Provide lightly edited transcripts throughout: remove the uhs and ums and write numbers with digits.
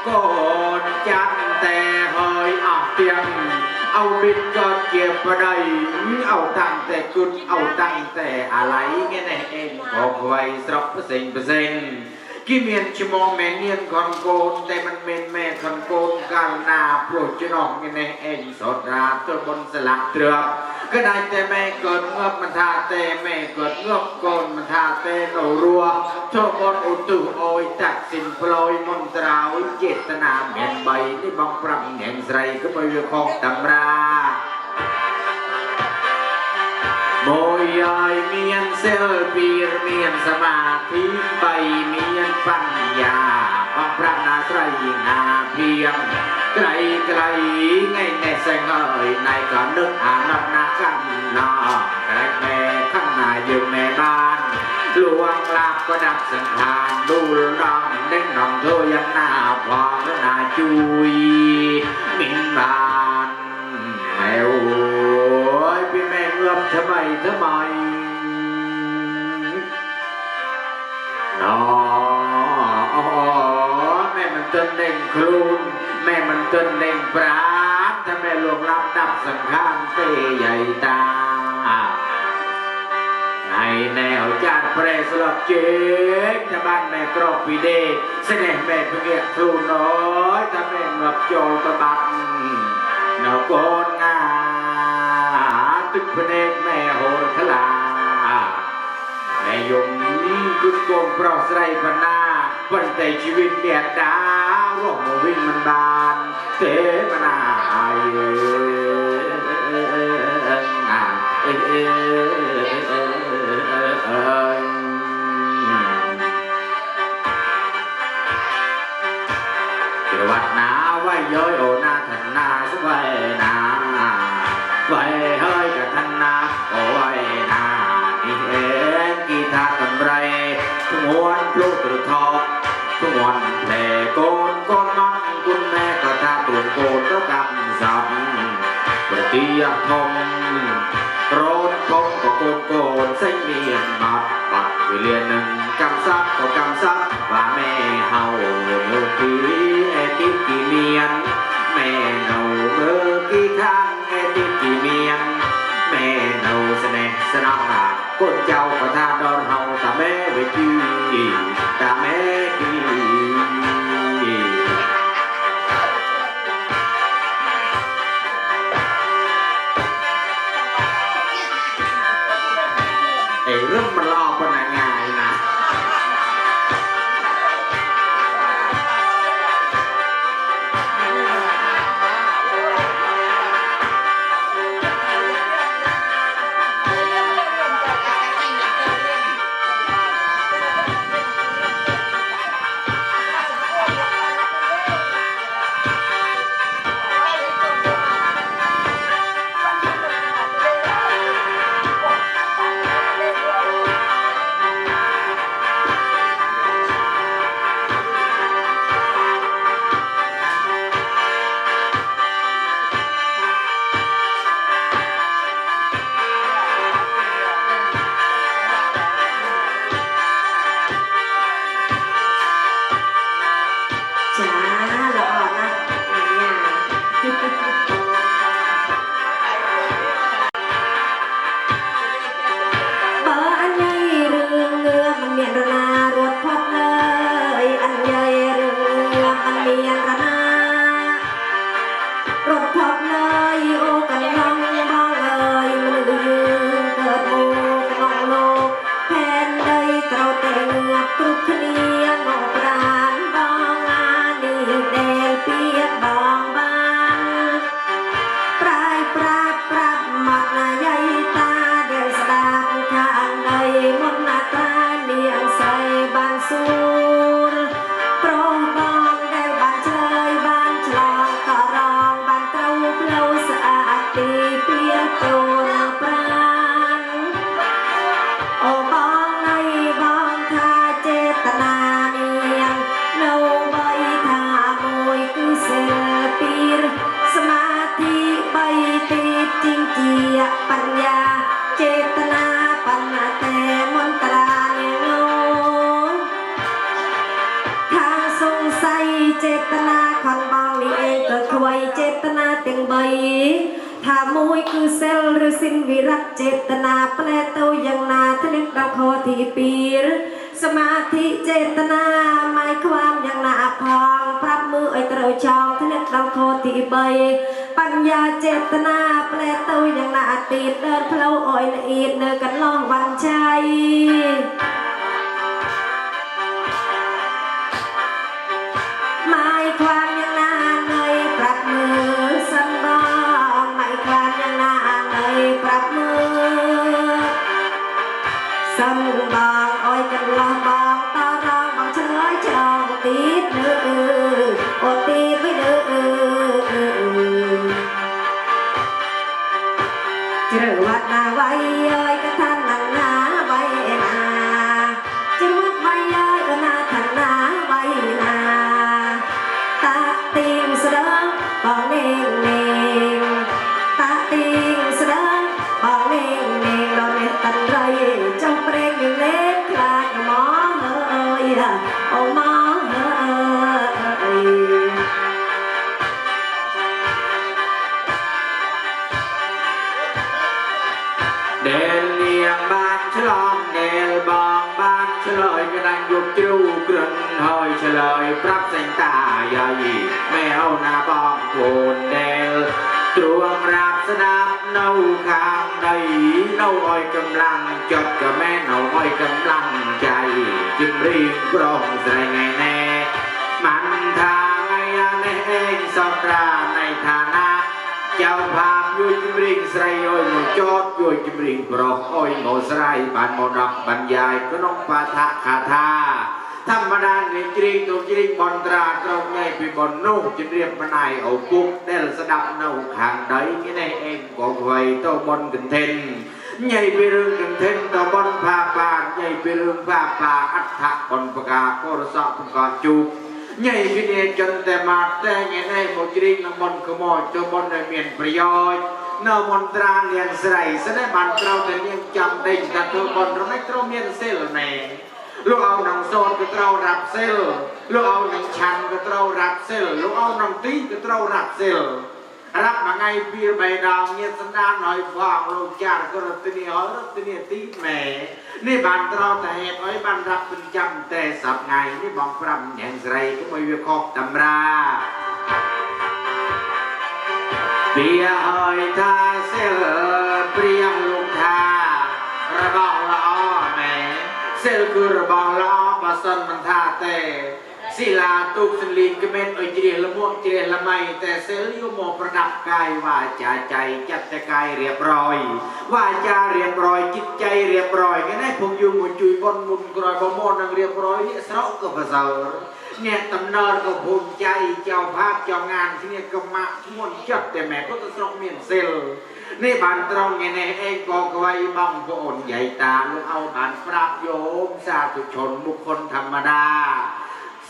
con chắc tè hơi tiếng ao biết con kia vào đây ao tăng tè cút ao tăng tè lấy nghe này em có vậy sọc sinhกี่เมียนชิมองแม่เนียนคอนโกนแต่มันเมนแม่คอนโกนการนาโปรดจะนองยังไงเอ็นสดราตัวบนสลักเตือบก็ได้แต่แม่เกิดเงือบมันทาแต่แม่เกิดเงือบโกนมันทาแต่โนรัวโชบนอุตุโอยตัดสินปลอยมนตราวิเจตนาเมียนใบที่บังปรังแห่งไรก็ไปเรื่องของตำราโมยอยเมียนเซลปีรเมียนสมาธิใบเมียนปัญญาความพระนาไตรนาเพียงไกลไกลไงในแสงเอ่ยในก็นึกอานับนาขันนอไกลแม่ขันนาอยู่แม่บ้านหลวงลาบก็ดับสังขารดูร้องเด้งน้องเธอยังหน้าพอมนาจุยมินบานแมวพี่แม่เงือบทำไมนอแม่มันเต้นเด้งครูนแม่มันเต้นเด้งปราดถ้าแม่หลวงรับดับสังขารเตยใหญ่ตาในแนวจาดเปรสลบเจ๊กจะบ้านแม่กรอบปีเดแสดงแม่เพียรครูน้อยถ้าแม่เงือบโจลตะบักนอโกนงาตึกพเนกแม่โหรทลาแม่ยมกุศลปลอดไรพนาปันใจชีวิตเมียดาวร่วงวิ่งมันบานเทมนาวัดนาไว้ย้อยโอนาทันนาสไว้นาไว้เฮ้ยกับทันนาโอ้ไว้นานี่เอ็นกีตาร์กำไรทุกวันปลุกตรุทอทุกวันแผลโกนมันคุณแม่กระทาตุนโกนแล้วกำสับปฏิยทมโรนทมก็โกนเส้นเมียนมาปัดวิเลียนหนึ่งกำซับก็กำซับว่าแม่เฮาเมื่อกี้เอติกี่เมียนแม่เนาเมื่อกี้ข้างเอติกี่เมียนแม่เนาสเนสนับหนาคนเจ้าก็ท่าดอนเฮาตาแม่เวทีตาแม่กีเรื่องมันรอปนง่ายนะ ถามวยคือเซลหรือสิ้นวิรัตเจตนาแปลเต้ายังนาทะเลดาวคอที่ปีรสมาธิเจตนาหมายความยังนาพองพระมือไอเตาจองทะเลดาวคอที่ใบปัญญาเจตนาแปลเต้ายังนาตีเดินเพลาอ่อยละเอียดเนื้อกันล่องวันชัยหมายความยังนาในปรับมือสันบองหมายความยังนาในปรับมือสันบองอ้อยกันล่องบองตารองบองเฉยจองตีดเนื้อโอตีดไม่เนื้อเจอวัดนาไว้เอ้ยกระทันนังนาไว้นาเจอวัดไว้เอ้ยก็นาทันนาไว้นาตาติงเสดงปองเน่งเน่งตาติงเสดงปองเน่งเน่งเราเนตันไรจงเปร่งอยู่เล็กลายหมอเอ้ยโอ้หมอเอ้ยเดลเลียงบ้านฉลองเดลบองบ้านเฉลยกระดังยุบจิ้วกระนเฮยเฉลยปรับเส้นตาใหญ่แมวนาบองโคนเดลตรวงราบสนับเนาข้างใดเนาอ้อยกำลังจดกับแม่เนาอ้อยกำลังใจจึงรีบกรองใส่ไงแน่มันทางไงแน่เองสอบราในฐานะเจ้าภาพยุยจิมริงใส่อ้อยหมดจอดยุยจิมริงปลอกอ้อยหมดใส่บานหมดดอกบรรยายก็น้องปาทะคาถาธรรมดาเนี่ยจริงตัวจริงบนตราตรงไงไปบนนุ่งจะเรียบมานายเอาปุ๊บได้สดับเน่าขางใดนี่ในเองก็ไว้ตัวบนกันเทนใหญ่ไปเรื่องกันเทนตัวบนผ้าป่าใหญ่ไปเรื่องผ้าป่าอัฐบนประกาโครสอบประกาจุกใหญ่พิเนจนแต่มาแต่ไงในหมดจริงน้ำมันขโมยตัวบนในเมียนประโยชน์เนื้อมนตราเลียนใส่แสดงบันเราแต่ยังจำได้แต่ตัวบนเราไม่ต้องเมียนเซลแม่ลูกเอาหนังโซนก็เรารับเซลลูกเอาหนังชันก็เรารับเซลลูกเอาหนังตีก็เรารับเซลรับมาไงปีใบดาวเงียสันดานหน่อยฟังลูกจานก็รัตเนียรัตเนียตีแม่นี่บันเราแต่เหตุไว้บันรับเป็นจำแต่สับไงนี่บอกพรำอย่างไรก็ไม่วิเคราะห์ตำราเปียหอยทาเซลเปรียงลูกทาระบองละอ้อแม่เซลคือระบองละอ้อมาสันมันท่าแต่ศิลาตุกสลิงกเม็ดเอเจริญละม่วงเจริญละไม่แต่เซลยุโมประดับกายว่าจาใจจัดแต่กายเรียบร้อยว่าจาเรียบร้อยจิตใจเรียบร้อยงั้นให้ผมอยู่หมุนจุยบนมุนกรอยบมอนนังเรียบร้อยเนี่ยสระก็ภาษาเนี่ยตำนานก็ภูมิใจเจ้าภาพเจ้างานที่เนี่ยก็มาม้วนจัดแต่แม่ก็จะสระเมียนเซลนี่บานตรงไงในเองก็ไว้บังพระองค์ใหญ่ตาลูกเอาบานปราบโยมสาธุชนบุคคลธรรมดา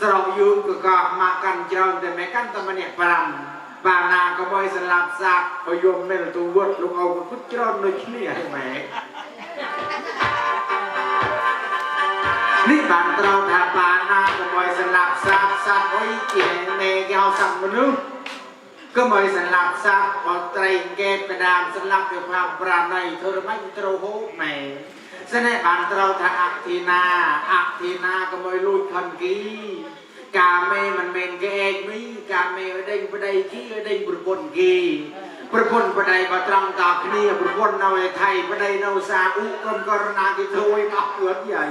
สระยุงก็มากันเจ้าแต่แม่กันตะมันเนี่ยปรำปานาก็บ่อยสลับซักพยมเมลตัววัดลูกเอาก็เจ้าหนุ่ยนี่ให้แม่นี่บานเราถ้าปานาก็บ่อยสลับซักไว้เกี่ยเนยเอาสั่งมนุษย์ก็บ่อยสลับซักพอไตรเกตกระดามสลับกับความปราณีเธอไม่ตรงโหแม่เสน่ห์บานเราถ้าอักทีนาก็บ่อยลุยคันกี้กาเมมันเมนเกเอกมีกาเมเด้งประเดี๋ยวกี้เด้งประพนกีประพนประเดี๋ยวมาตรังตาคณีประพนเอาไทยประเดี๋ยวเอาซาอุกรมกรณากิโทยมาเกิดใหญ่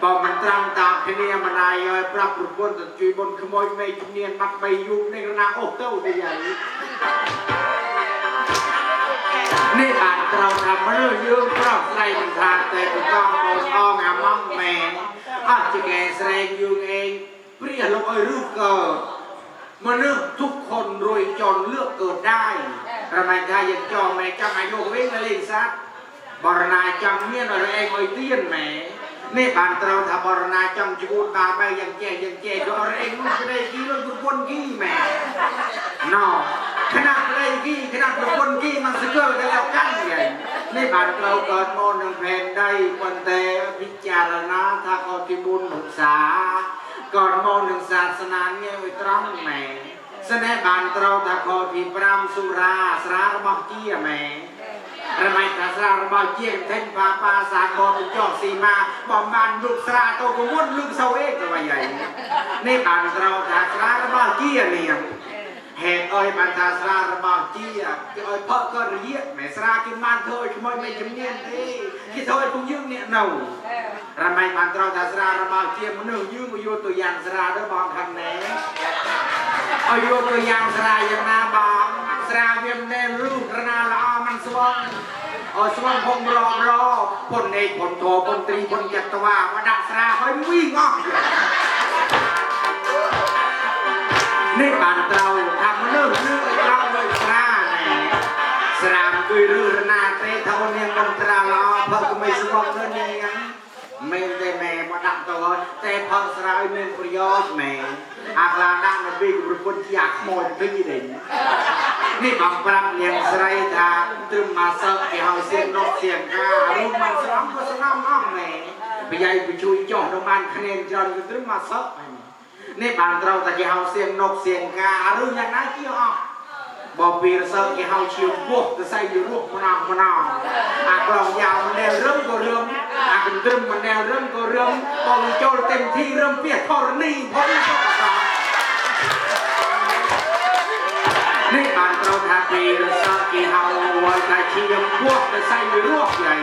บอกมันตรังตาคณีมันนายปรับประพนแต่จุยบนขโมยไม่จุเนียนมัดใบยุบในกระนาอกเต้าใหญ่นี่บานเราทำมาเรื่องยืมเพราะใส่มันทานแต่ก็ต้องเอาอ้องอามั่งแม่อาจจะแก่แสดงยืมเองเปรี้ยลงไอ้รูปเกิดมาเรื่องทุกคนรวยจนเลือกเกิดได้ทำไมถ้ายังจอแม่จังอายุเว้งอะไรซักบรณาจังเมียนอะไรเองไอ้เตี้ยนแม่นี่บานเราทำบรณาจังจูดตาไปยังแก่ก็อะไรเองลูกจะได้กี่ลูกคนกี่แม่นอขนาดอะไรกี่ขนาดคนกี่มันสเกอร์กันแล้วกันไงนี่บานเราเกิดโมนแผ่นได้คนแต่พิจารณาถ้าเขาที่บุญศึกษาก่อนมองหนึ่งศาสนาเนี่ยไว้ตรังแม่ สนบานเราตะคอพีปรามสุราสระระบอกเจี๊ยแม่ระไม่ตาสระระบอกเจี๊ยเท่นปาปาสาคอเป็นจอกสีมาบอมบานลูกสระโตกุมุนลูกเสาเอกตัวใหญ่ในบานเราตาสระระบอกเจี๊ยเนี่ยเหตุอ้อยบานตาสระระบอกเจี๊ยที่อ้อยเพาะก็เรียกแม่สระกินมันเถอยขโมยไม่จำเนียนดิที่เถอยคงยืมเนี่ยหนูระไม่บานเราตาสระระบอกเจี๊ยมันหนึ่งยืมมาโยตัวอย่างสระด้วยบอลทำแหนอายุตัวอย่างสระอย่างนาบอมสระเวียนเนรูกระนาละมันสว่างสว่างพงรอพลเอกพลโทพลตรีพลจัตวาวดักสระคอยวิ่งออกนี่บ้านเราทำเรื่องเราเลยสระสระกุยรื้อระนาเตะเท่านี้มนตราละเพิ่งไม่สว่างเลยเนี่ยไม่ได้แม่มาดักตัวแต่พอสระมีประโยชน์แม่อาคลาดังในปีกุศลที่อยากมอยปีเด่นนี่บางปรับเลี้ยงสไลด์ทางตรึมมาเสกที่เฮาเสียงนกเสียงกาลูกมันสลับก็สลับน้องแม่ไปใหญ่ไปช่วยจ่อน้ำมันคะแนนจนก็ตรึมมาเสกนี่บางเราแต่ที่เฮาเสียงนกเสียงกาเรื่องอย่างนั้นที่ออกบอปีเสกที่เฮาเชียวพวกจะใส่อยู่รูปมันเอาอากลองยาวมันแนวเริ่มก็เริ่มอาเป็นตรึมมันแนวเริ่มก็เริ่มตอนโจเต็มที่เริ่มเปียกทอรณีเพราะนี่ก็ตานี่บานเราทาปีเสกที่เฮาวันใจเชียวพวกจะใส่อยู่รูปใหญ่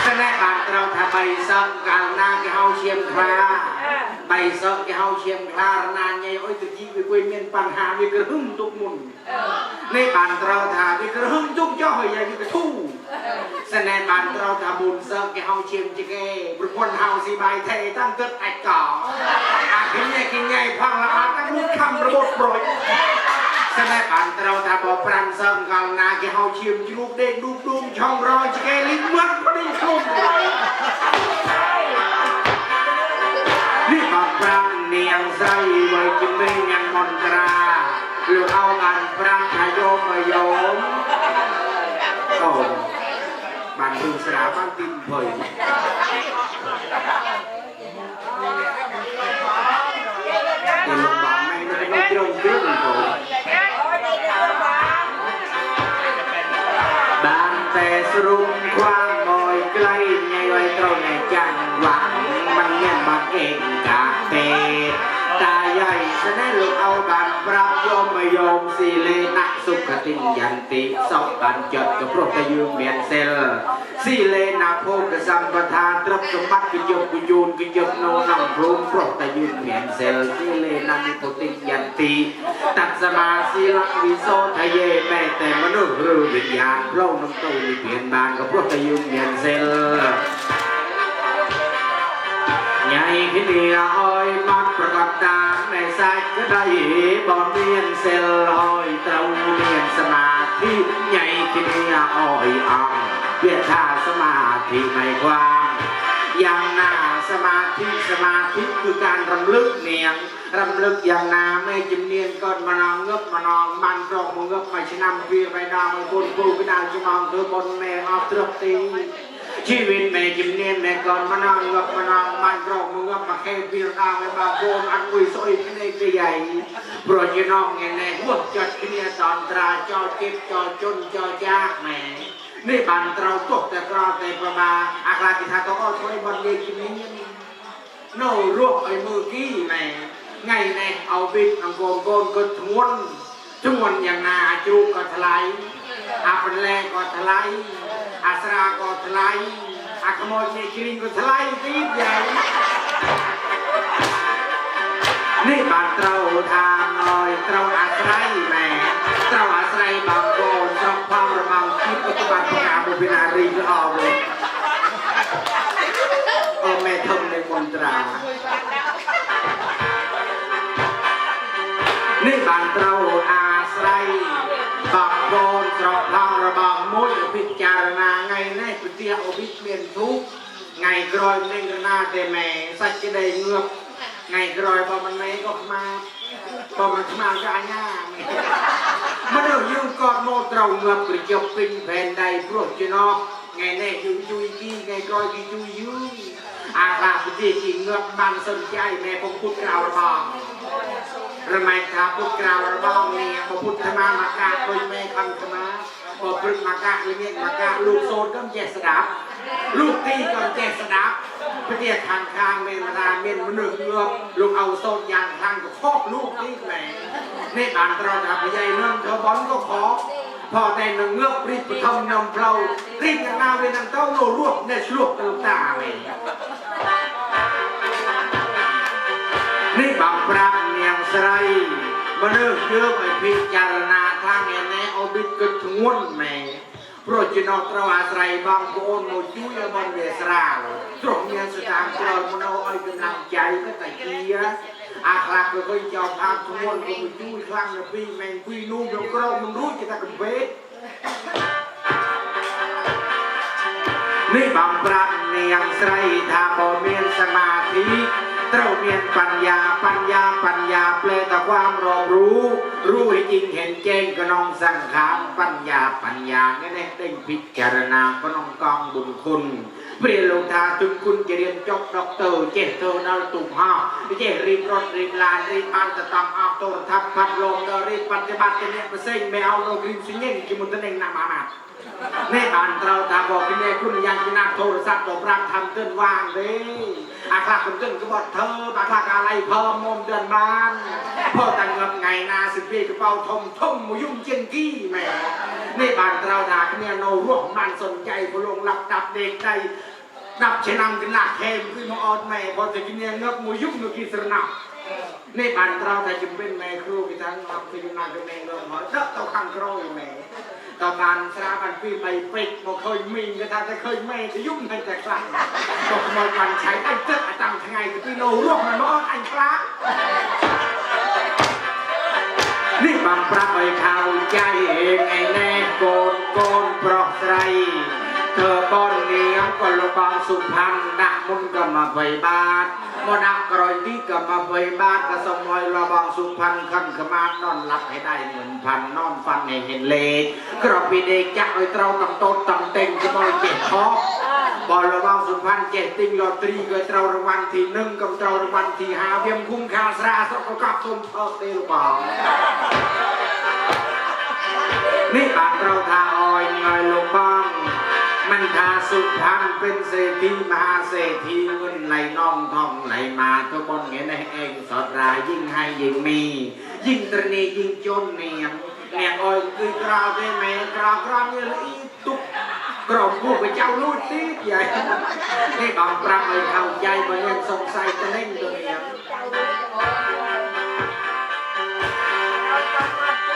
แสดงบานเราทาใบเสกการนาที่เฮาเชียมคลาใบเสกที่เฮาเชียมคลานานใหญ่โอ้ยตะกี้ไปคุยเมียนปัญหาวิกระหึ่มตุกมุนในบานเราทาวิกระหึ่มตุกย่อยใหญ่วิกระทู่แสดงบานเราทาบุญเสกที่เฮาเชียมจิเก้บุคคลเฮาสีใบเทตั้งตึกไอ้ก่ออากินใหญ่พังละอาตั้งลูกคำระบบปล่อยแสดงบานเราทาบอกปรำเสกกันนาที่เฮาเชียมจิลูกเด็กลูกดุมช่องรอยจิเก้ลิ้นมัดพอดีชุ่มนี่บอกปรำเนียงใส่ไว้จิไม่ยังมนตราหรือเอากันปรำทายมมาโยมโอ้บ้านพึ่งสระบ้านตินเผยเดี๋ยวลงบ้านไม่ได้ไม่ตรงกรึ่งโตบ้านแต่สรุปความมอยใกล้ไงไว้ตรงไงจังหวังมันเงี้ยบางเองกาเตตาใหญ่แสดงลูกเอาบานปรับโยมโยมสีเลนักสุขติยันติสอบบันจดกับพระตยืมเมียนเซลสีเลนาโพกสัมปทานตรบสมบัติกิจกุญูนกิจโนนังพรุมพระตยืมเมียนเซลสีเลนันิพุติยันติตัดสมาสีลักวิโสทะเยแม่แต่มนุษย์หรือวิญญาณพระน้ำตูมีเปลี่ยนบานกับพระตยืมเมียนเซลใหญ่ขึ้นเดียอ้อยมัดประกับตาในสายก็ได้บอลเมียนเซลอ้อยเต้าเมียนสมาธิใหญ่ขึ้นเดียอ้อยอ่างเวียท่าสมาธิไม่กว้างอย่างหน้าสมาธิคือการรำลึกเนียงรำลึกอย่างนาไม่จำเนียนก่อนมานองเงือบมานองมันรองมือเงือบไปชนะเพียไปดาวบนปูไปดาวจะมองเธอบนแม่ออกตรบตีชีวิตแม่จิมเนียนแม่ก่อนมานั่งกับมานั่งมันรองมือกับมาแค่เพียงเอาไปบางโกนอันกุยสอยที่ในตัวใหญ่โปรดจะน้องเงี้ยในหัวจัดที่เนี่ยตอนตราจอเจ็บจอจนจอยากแม่นี่บันเราตกแต่กราวแต่ประมาอาคาติธาต้องเอาช่วยบอลเด็กจิมเนียนโน่รวบไอ้มือกี้แม่ไงแน่เอาบิดอังโกนโกนก็ทวนอย่างนาจูก็ทลายอาเป็นแรงก็ทลายอาสราก็ทลายอาขโมยในกรีนก็ทลายตีใหญ่นี่บานเราทางลอยเราอาศัยแม่เราอาศัยบางโกนเราพังระบางคิดปัจจุบันประกาศบุพินารีก็ออกเลยโอ้แม่ทำในมนตรานี่บานเราอาศัยบางโกนเราพังระบางมุ้ยพิจารณาไงในปฏิยาอภิเมียนทุกไงกรอยในกระนาเตแม่สัจจะได้เงือบไงกรอยพอมันไม่ก็มาพอมันมาก็อาญามันเดือดยุ่งกอดโมตเราเงือบกระจกปิงแผ่นใดพวกจีนอไงแน่ยุ่งจุยกี้ไงกรอยกี้จุยยุ่ง อาคาพุทธิจิงเงือกบันสนใจแม่พงพุทธกล่าวระบองระไมคาพุทธกล่าวระบองเนี่ยพระพุทธมามากาโดยแม่คันธมาพอปรึกมากาเลยเนี่ยมากาลูกโซนก็เจสดับลูกตีก็เจสดับพระเจ้าทางข้างเมนมาเมนมันหนึ่งเงือกลูกเอาโซนยางทางก็ครอบลูกตีแม่ในบ้านเราทำพยายเนื่องเธอบอลก็ขอพอแต่หนึ่งเงือกรีบไปทำนำเพลารีบอย่างนาเวนันเต้าโลลวกในฉลวกตตาแม่นี่บางปรามเนียงสไรมาเลิกเยอะไปพิจารณาทางแน่เอาบิดกึศงวนแม่โปรดจินอตรวาสไรบางโกนโมจุยบนเวสราตรงเนียนสตางค์เราโมโนอ้อยกำลังใจก็แต่เกียอาคลาก็เคยจอภาพงวนก็โมจุยครั้งละปีแมงคุยนุ่มยกเรามันรู้จะตะกุเวทนี่บางปรามเนียงสไรทาบเมียนสมาธิเราเมียนปัญญาแปลแต่ความรอบรู้ให้จริงเห็นแจ้งก็น้องสังขารปัญญาเนี่ยเด้งพิจารณาก็น้องกองบุญคุณเปลี่ยนลงทาถึงคุณจะเรียนจบด็อกเตอร์เจตเตอร์นรตุ่มห้าเจรีบรถรีบลานรีบมันจะต้องเอาตัวทับพัดลมรีบปฏิบัติเนี่ยเปอร์เซ็นต์ไม่เอาเรากรีบสิ่งนี้กิมุนตะเน่งนามาในบ้านเราถ้าบอกพี่แม่คุณยังกินน้ำโทรศัพท์บอกรับทำเตือนว่างเลยอาคาคนเตือนก็บอกเธออาคาอะไรเพิ่มมมเดือนบ้านพ่อแต่งเงินไงนาสิบปีกระเป๋าทมมุยุ่งเจนกี้แม่ในบ้านเราถ้าพี่แม่โนร่วงมันสนใจพลงหลับดับเด็กใจดับเชนังกันหนักแคมขึ้นมาอดแม่พอจะกินเนี่ยเงือกมุยุ่งนุกิสระนับในบ้านเราถ้าจึงเป็นแม่ครูกิทั้งรับที่นาเป็นแม่เริ่มหอยเจ้าเต่าข้างครอยแม่ตอนนั้นสระบันปีไม่ปิดบ่เคยมีก็ถ้าจะเคยแม่จะยุ่งในแต่ครั้งบอกมวยวันใช้ไอ้เจ้าตั้งทั้งไงจะไปโลร่วงมันน้องไอ้ครั้งนี่บางปราไปข่าวใจเองไอ้แน่โกนเพราะไรเธอก้อนเลี้ยงก็ลงบางสุพรรณดักมุนก็มาไปบาทมนักกรอยที่ก็มาไปบาทก็สมอยระบางสุพรรณขันขมานอนหลับให้ได้เหมือนพันนอนฟันให้เห็นเลขกรอบปีเด็กจักไอ้เต้าตำโต๊ะตำเต็งจะมอยเจ็บคอบอลระบางสุพรรณเจ็ดติงลอตเตอรี่ก็เต้ารางวัลที่หนึ่งกับเต้ารางวัลที่ห้าเวียมคุ้มค่าสระสกกับสมทอดเตลบองนี่บ้านเราทาออยเงยลงบ้องมันทาสุพรรณเป็นเศรษฐีมหาเศรษฐีเงินไหลน้องทองไหลมาทุกบนเงี้ยในเองสอดรายยิ่งให้ยิ่งมียิ่งตรณียิ่งจนเนียมออยคือกราวได้ไหมกราวเนี่ยละอีตุกกรอบผู้ไปเจ้าลูดตีใหญ่ให้บางปรามเลยเข้าใจมันยังสงสัยจะเล่นตัวเนียม